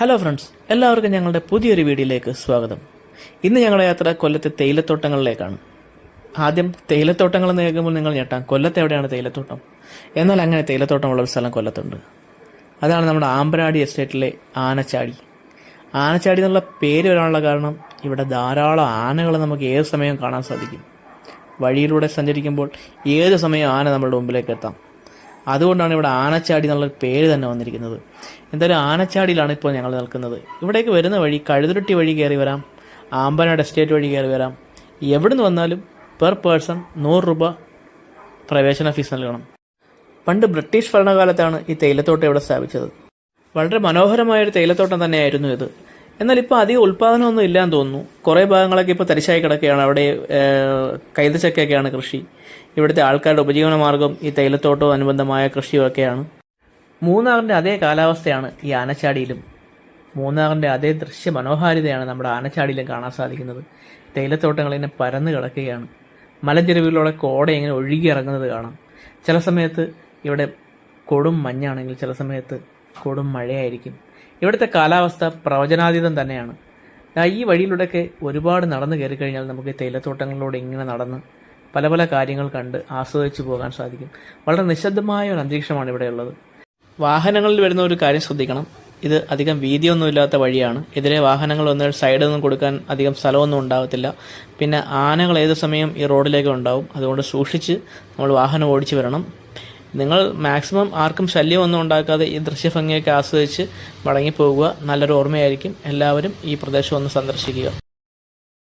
Hello friends, എല്ലാവർക്കും ഞങ്ങളുടെ പുതിയൊരു വീഡിയോയിലേക്ക് സ്വാഗതം. ഇന്ന് ഞങ്ങളുടെ യാത്ര കൊല്ലത്തെ തേയിലത്തോട്ടങ്ങളിലേക്കാണ്. ആദ്യം തേയിലത്തോട്ടങ്ങൾ എന്ന് കേൾക്കുമ്പോൾ നിങ്ങൾ ഞെട്ടാം, കൊല്ലത്ത് എവിടെയാണ് തേയിലത്തോട്ടം? എന്നാൽ അങ്ങനെ തേയിലത്തോട്ടമുള്ള ഒരു സ്ഥലം കൊല്ലത്തുണ്ട്. അതാണ് നമ്മുടെ ആമ്പരാടി എസ്റ്റേറ്റിലെ ആനച്ചാടി. ആനച്ചാടി എന്നുള്ള പേര് വരാനുള്ള കാരണം ഇവിടെ ധാരാളം ആനകൾ നമുക്ക് ഏത് സമയവും കാണാൻ സാധിക്കും. വഴിയിലൂടെ സഞ്ചരിക്കുമ്പോൾ ഏത് സമയവും ആന നമ്മുടെ മുമ്പിലേക്ക് എത്താം. അതുകൊണ്ടാണ് ഇവിടെ ആനച്ചാടി എന്നുള്ള പേര് തന്നെ വന്നിരിക്കുന്നത്. എന്തായാലും ആനച്ചാടിയിലാണ് ഇപ്പോൾ ഞങ്ങൾ നിൽക്കുന്നത്. ഇവിടേക്ക് വരുന്ന വഴി കഴുതുരുട്ടി വഴി കയറി വരാം, ആമ്പനാട് എസ്റ്റേറ്റ് വഴി കയറി വരാം. എവിടെ നിന്ന് വന്നാലും പെർ പേഴ്സൺ 100 രൂപ പ്രവേശന ഫീസ് നൽകണം. പണ്ട് ബ്രിട്ടീഷ് ഭരണകാലത്താണ് ഈ തേയിലത്തോട്ടം ഇവിടെ സ്ഥാപിച്ചത്. വളരെ മനോഹരമായൊരു തേയിലത്തോട്ടം തന്നെയായിരുന്നു ഇത്. എന്നാൽ ഇപ്പോൾ അധികം ഉൽപ്പാദനമൊന്നും ഇല്ലാന്ന് തോന്നുന്നു. കുറേ ഭാഗങ്ങളൊക്കെ ഇപ്പോൾ തരിശായി കിടക്കുകയാണ്. അവിടെ കൈതച്ചക്കയൊക്കെയാണ് കൃഷി. ഇവിടുത്തെ ആൾക്കാരുടെ ഉപജീവന മാർഗം ഈ തേയിലത്തോട്ടവും അനുബന്ധമായ കൃഷിയൊക്കെയാണ്. മൂന്നാറിൻ്റെ അതേ കാലാവസ്ഥയാണ് ഈ ആനച്ചാടിയിലും. മൂന്നാറിൻ്റെ അതേ ദൃശ്യ മനോഹാരിതയാണ് നമ്മുടെ ആനച്ചാടിയിലും കാണാൻ സാധിക്കുന്നത്. തേയിലത്തോട്ടങ്ങൾ ഇങ്ങനെ പരന്നു കിടക്കുകയാണ്. മലഞ്ചെരുവിലൂടെ കോട ഇങ്ങനെ ഒഴുകി ഇറങ്ങുന്നത് കാണാം. ചില സമയത്ത് ഇവിടെ കൊടും മഞ്ഞാണെങ്കിൽ ചില സമയത്ത് കൊടും മഴയായിരിക്കും. ഇവിടുത്തെ കാലാവസ്ഥ പ്രവചനാതീതം തന്നെയാണ്. ഈ വഴിയിലൂടെയൊക്കെ ഒരുപാട് നടന്നു കയറി കഴിഞ്ഞാൽ നമുക്ക് തേയിലത്തോട്ടങ്ങളിലൂടെ ഇങ്ങനെ നടന്ന് പല പല കാര്യങ്ങൾ കണ്ട് ആസ്വദിച്ചു പോകാൻ സാധിക്കും. വളരെ നിശബ്ദമായ ഒരു അന്തരീക്ഷമാണ് ഇവിടെയുള്ളത്. വാഹനങ്ങളിൽ വരുന്ന ഒരു കാര്യം ശ്രദ്ധിക്കണം. ഇത് അധികം വീതിയൊന്നുമില്ലാത്ത വഴിയാണ്. എതിരെ വാഹനങ്ങൾ വന്നാൽ സൈഡൊന്നും കൊടുക്കാൻ അധികം സ്ഥലമൊന്നും ഉണ്ടാകത്തില്ല. പിന്നെ ആനകൾ ഏത് സമയം ഈ റോഡിലേക്ക് ഉണ്ടാവും. അതുകൊണ്ട് സൂക്ഷിച്ച് നമ്മൾ വാഹനം ഓടിച്ചു വരണം. നിങ്ങൾ മാക്സിമം ആർക്കും ശല്യമൊന്നും ഉണ്ടാക്കാതെ ഈ ദൃശ്യഭംഗിയൊക്കെ ആസ്വദിച്ച് മടങ്ങിപ്പോകുക. നല്ലൊരു ഓർമ്മയായിരിക്കും. എല്ലാവരും ഈ പ്രദേശം ഒന്ന് സന്ദർശിക്കുക.